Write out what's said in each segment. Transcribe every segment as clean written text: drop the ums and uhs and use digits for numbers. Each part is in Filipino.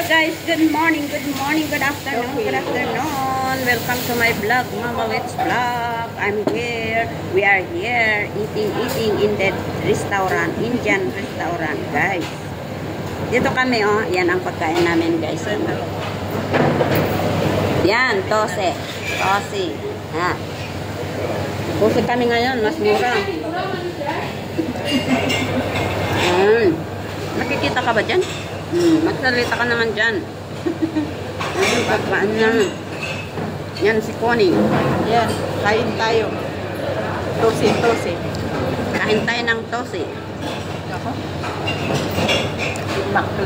Guys, good morning, good afternoon, Welcome to my vlog, Mama Let's Vlog. I'm here, we are here eating in the restaurant, Indian restaurant, guys. Dito kami, oh, yan ang pagkain namin, guys. Yan, tose. Ha. Tose kami ngayon, mas mura. Nakikita ka ba dyan? Magsalita ka naman dyan. Ayun, pagkaan naman. Yan si Connie. Yan, kain tayo. Tose. Kain tayo ng tose. Ako.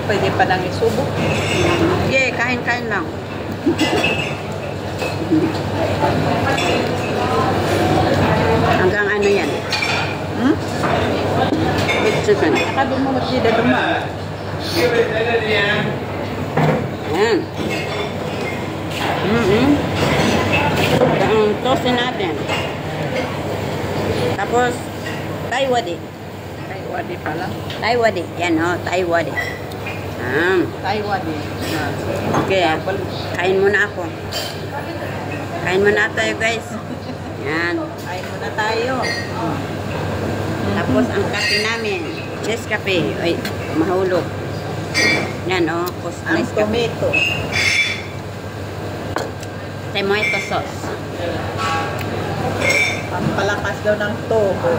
Pwede pa nang isubo. Sige, kain lang. Hanggang ano yan? With chicken. Sabi mo magsida duma. Yan. Ang toast natin. Tapos, taiwadi. Taiwadi pala. Taiwadi. Yan, oh, taiwadi. Taiwadi. Okay, kain muna ako. Kain muna tayo, guys. Yan. Kain muna tayo. Tapos, ang kape namin. Nescafe. Ay, mahulog. Yan, oh. Ang tomato. Tomato sauce. Pampalakas daw ng togo.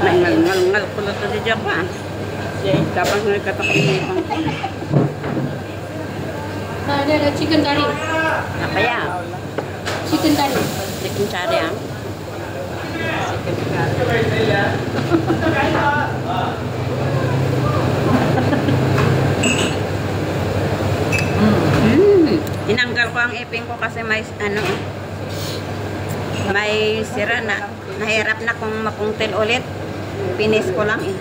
Ngal ko lang ito di Japan. Dapat nagkatakot nito. Ada chicken curry. Apa ya? Chicken curry. Chicken curry, ah. Tinanggal ko ang ipin ko kasi may may sira na. Nahirap na kung mapungtil ulit. Pinis ko lang eh.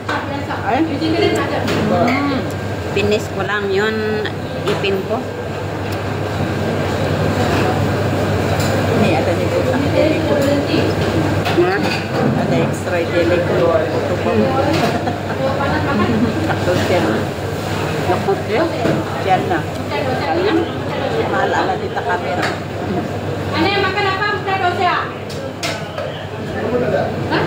Pinis ko lang yun ipin ko. Ini ada di butang deli ko. Ada extra deli ko. Takot yan. Lakot yun. Yan na. Kanya. Maalala dito camera. Ano yung makan apa? Bukan dosa. Hah?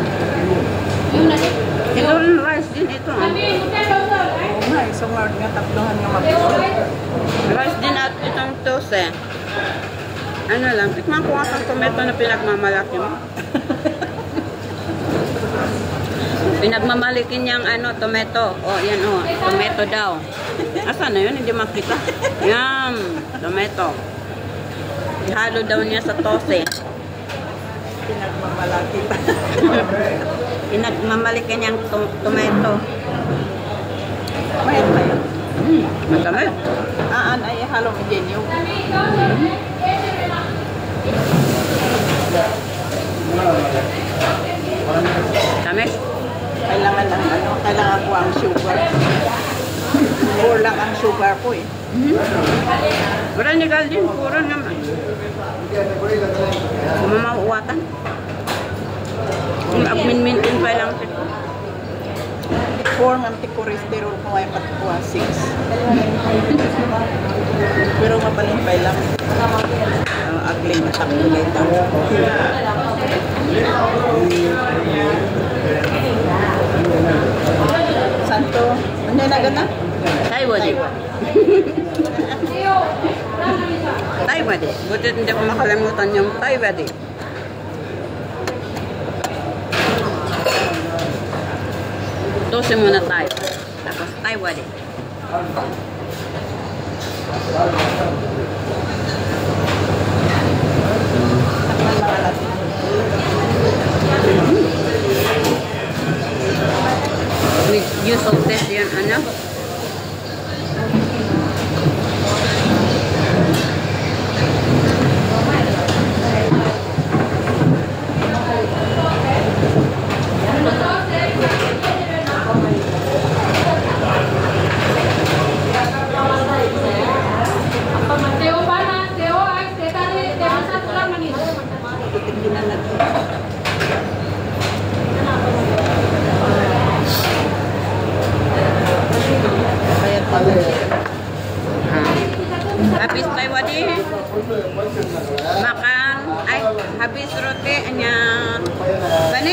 Yung nasi? Ito rice din ito. Kami bukan dosa. Oo nga, isang word nga, tatlohan nga mapusol. Rice din at itong toast eh. Ano lang, tikman ko nga ang tomato na pinagmamalaki mo. Pinagmamalikin niyang ano, tomato. O, yan o, tomato daw. Asa na yun? Hindi makita. Yan, tomato. Ihalo daw niya sa tose. Pinagmamalaki pa. Pinagmamalikin niyang tomato. Mayat pa yun. Magamit. Ay halong ingenyo. Tamis. Kailangan ko ang sugar. Puro lang ang sugar ko eh. Pura nigal din, puro naman. Mamauwatan. Kung agmin-mintin pa lang ito. 4 ng cholesterol ko ay patuwa 6. Pero mapalimpay lang. Agling na takbo nito. Santo, ano na gana? Taiwadi. Taiwadi. Buti hindi ko makalimutan yung Taiwadi. Tose muna tayo. Tapos Taiwadi. With use of this yun, ano?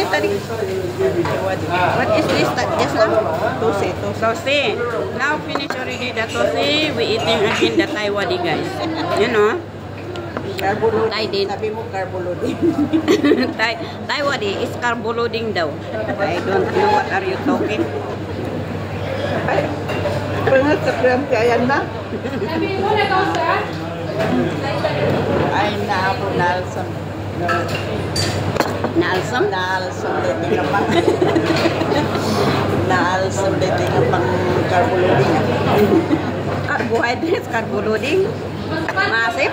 tadi. What is this? Just now? Tosi. Tosi. Now finish already the tosi. We eating again the Taiwadi guys. You know? Carbo Thai din. Sabi mo carbo loading. Taiwadi is carbo loading daw. I don't know what are you talking. Ay, pangat sa krem kaya na. Sabi mo na toast ah. Ay, naabo nalsam. Naalsam? Nalsam dito nga pang. Nalsam dito nga pang carbo loading. Carbohydrates, carbo loading. Masip.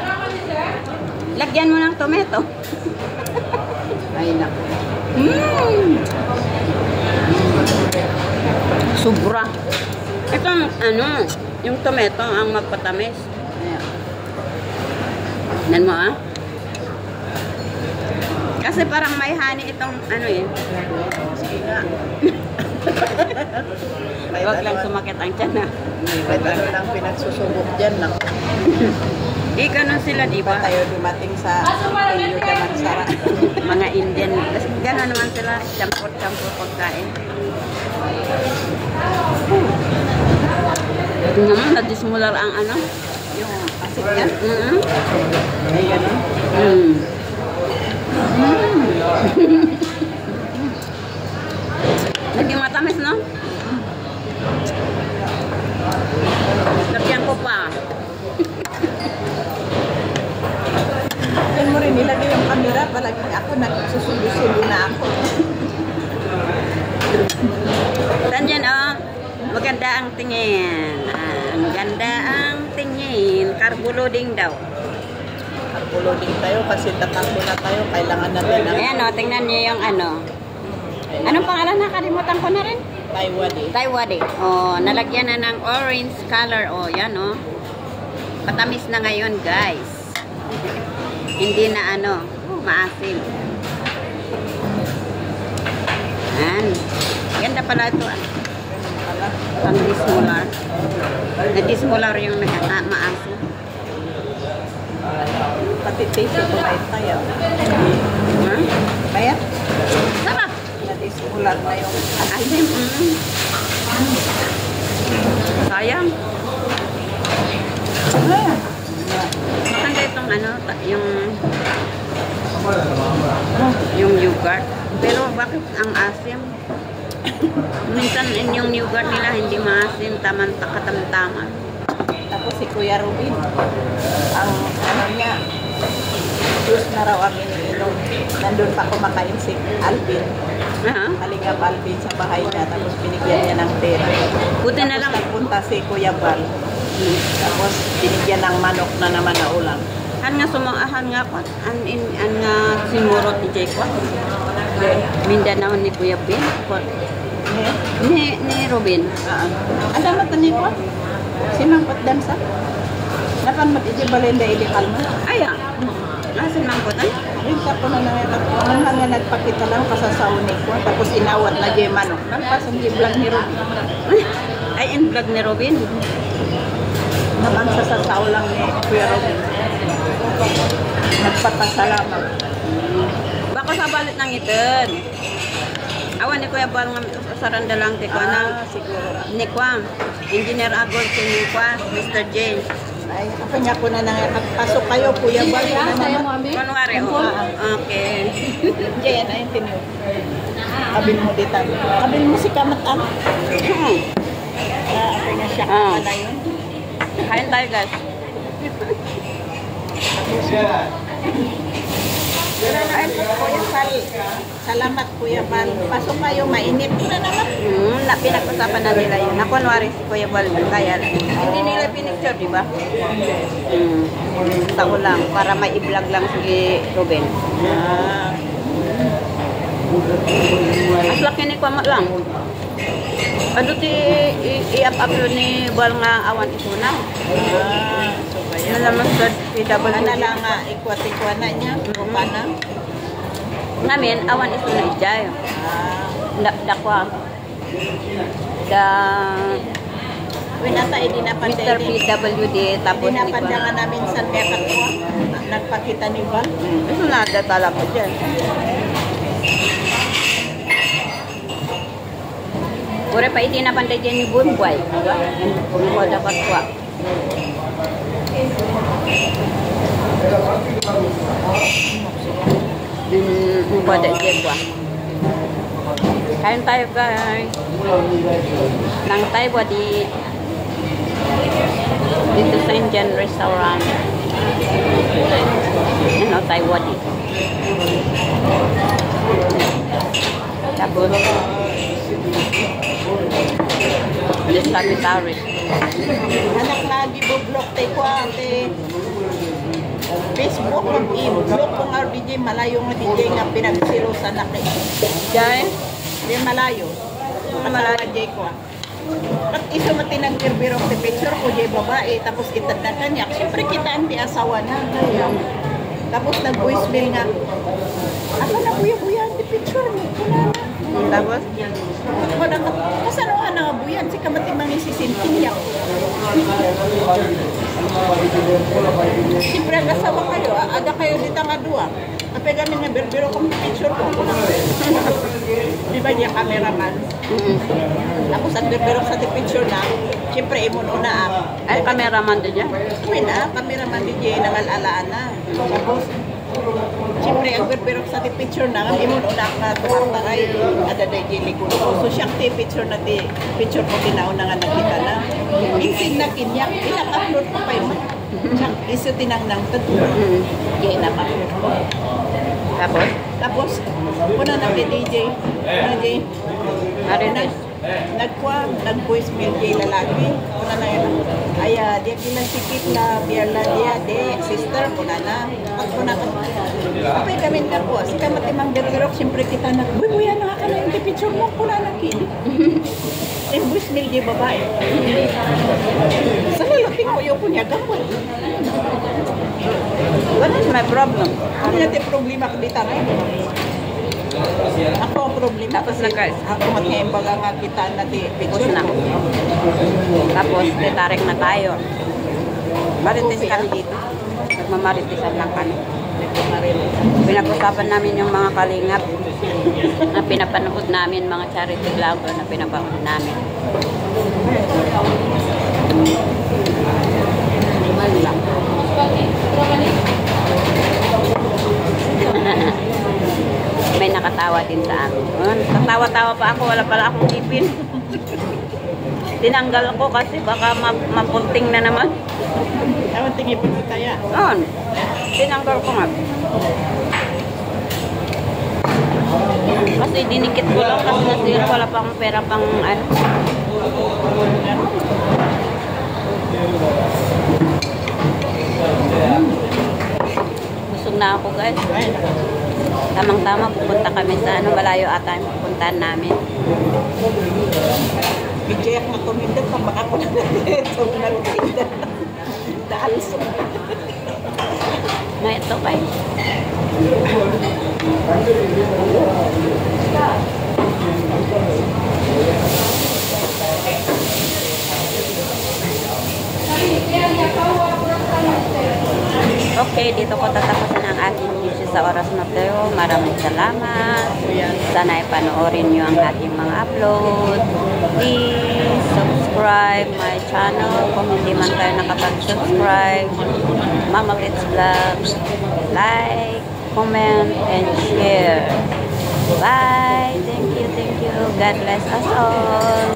Lagyan mo ng tomato. Ay, naku. Sobra. Ito ano, yung tomato ang magpatamis. Ayan. Nan mo ah. Kasi parang may honey itong ano eh. Sige nga. Huwag lang sumakit ang tiyan na. May ano lang pinagsusubok dyan. Naku. Ganun sila, di ba? Tayo dumating sa Ilyo de Mansara. Mga Indian. Kasi gano'n naman sila, campur-campur pagkain. Ito naman, nadismular ang ano. Yung asin yan. Ay, gano'n. Naging matamis, no? Lagyan ko pa. Yan mo rin, nilagay yung camera, palaging ako nagsusulo-sulo na ako. Tanyan, oh. Maganda ang tingin. Ang ganda ang tingin. Carbo loading daw. Loading tayo kasi tatakbo na tayo. Kailangan natin ng Ayan, oh. Tingnan niyo yung ano. Anong pangalan? Nakalimutan ko na rin. Taiwadi. Taiwadi. Oh, nalagyan na ng orange color. Oh, yan, oh. Matamis na ngayon, guys. Hindi na ano, maasim. Yan. Ganda pala ito. Ang dismolar. Na-dismolar yung maasim. Pati taste ito may tayo. Hmm? Kaya, Sarap. nadisimular na yung Asim. Sayang. Maganda itong ano, yung yogurt. Pero bakit ang asim? Minsan yung yogurt nila hindi maasim, katamtaman. Tapos si Kuya Rubin, ang ano niya, juice na raw ang iniinom. Nandun pa kumakain si Alvin. Halingap Alvin sa bahay niya, tapos binigyan niya ng pera. Buti na lang. Tapos nagpunta si Kuya Bal. Tapos binigyan ng manok na naman na ulam. Han nga sumaahan nga ko. An nga simurot ni Jay ko. Mindanao ni Kuya Ben. Ni Robin. Ada mo tani ko? Sinang patdan sa? Napan mo iti balenda ili kalma? Aya. Nasin man ko tan? Rinta ko na ang mga nagpakita lang kasasauni ko. Tapos inawat na jay manok. Nampasan di vlog ni Robin. Ay, in vlog ni Robin. Naman sasasaw lang ni Kuya Robin. Nagpapasalamat. Baka sa balit ng itin. Awan ni Kuya Bal nga saranda lang ti ko na. Siguro. Ni Kwam. Engineer Agol si ni Kwa, Mr. James. Ay, ako niya ko na pasok kayo, Kuya Bal. Saya mo ambil. Kunwari, okay. Jay, ano yung tinyo? Kabil mo dito. Kabil mo si Kamatan. Ako na siya na yun. Kain tayo guys. Ay, Kuya Bal. Salamat, Kuya Bal. Pasok kayo, mainit na naman. Pinag-usapan na nila yun. Na kunwari si Kuya Bal, kaya hindi nila pinicture, di ba? Tao lang, para may i-vlog lang si Ruben. As laki ni Kwama lang. Ano ti i-up-upload ni Bal nga awan ito na? So, kaya. Nalamas sa PW. Ano lang nga, ikwa-tikwa na niya. Rupa na. Ngamin, awan ito na ijay. Dakwa. Da... Winata, hindi na Mr. PWD, tapos Hindi na ni Kwa. pandangan namin sa Bekatwa. Nagpakita ni Val. Ito na, datala ko dyan. Ure pa iti na panday dyan ni Bunbuay. Kung ko dapat ko. Kung ko dapat dyan. Kain tayo guys. Nang tayo ba di dito sa Indian restaurant. Ano tayo ba di. Tapos just sabi tarik. Anak lagi bublok tayo ko ate. Facebook ng i-block kung RBJ malayo nga DJ nga pinagsilusan na kayo. Diyan? Di malayo. Malayo J ko. Pag iso matinang kirbiro sa picture ko J babae tapos kita na kanya. Siyempre kita ang di asawa na. Tapos nag-voicemail nga. Ako na buya-buya di picture mo. Tapos? Kasanoan na nga buyan. Si kamatimang isisintiyak. Siyempre ang asawa kayo. Ada kayo dito nga dua. Kapag kami nga berbero kong picture ko. Di ba niya cameraman? Tapos ang berbero sa picture na. Siyempre imun una ang. Ay, cameraman din niya? Uy na, cameraman din niya nangal-alaan na. Tapos siyempre ang berbero sa picture na. Ang imun una ka tumatangay. Ada na yung ko. So siyang picture na picture ko tinaon na nga nakita na. Minsin na kinyak. Inak-upload ko pa yun. Siyang iso tinang-nang tatuwa. Kaya inak-upload ko. Tapos, una na kay DJ. Una J. Nag-voicemail kay lalaki. Una na yun. Ay, diya kinasikip na biar na diya. Sister, una na. At una ka. Kapag kami na po. Si kamatimang bergerok, siyempre kita na. Buya na ka na yung picture mo. Una na kin. Yung voicemail diya babae. Sa lalating ko yung kunya gawin. What is my problem? Hindi natin problema ko dito na ako ang problema. Tapos ako mag-iimbaga nga kita na picture na. Tapos titarik na tayo. Marites kami dito. Nagmamaritisan lang kami. Pinag-usapan namin yung mga kalingap na pinapanood namin, mga charity vlogger na pinapanood namin. Lang. May nakatawa din sa amin. Tatawa-tawa pa ako, wala pala akong ipin. Tinanggal ko kasi baka mapulting na naman. Ewan tingin po tayo. Tinanggal ko nga. Kasi dinikit ko lang kasi nasira wala pang pera pang ano. Busog na ako guys. Tamang-tama pupunta kami sa ano, malayo ata yung pupuntahan namin. Bijayak na tumindag pang makako na dito. Nagtindag na. Daalis. May ito kayo. Okay, dito ko tatapusin ang aking video sa oras na tayo. Maraming salamat. Sana ay panoorin nyo ang ating mga upload. Please subscribe my channel kung hindi man kayo nakapag-subscribe. Mama Let's Vlog. Like, comment, and share. Bye! Thank you, thank you. God bless us all.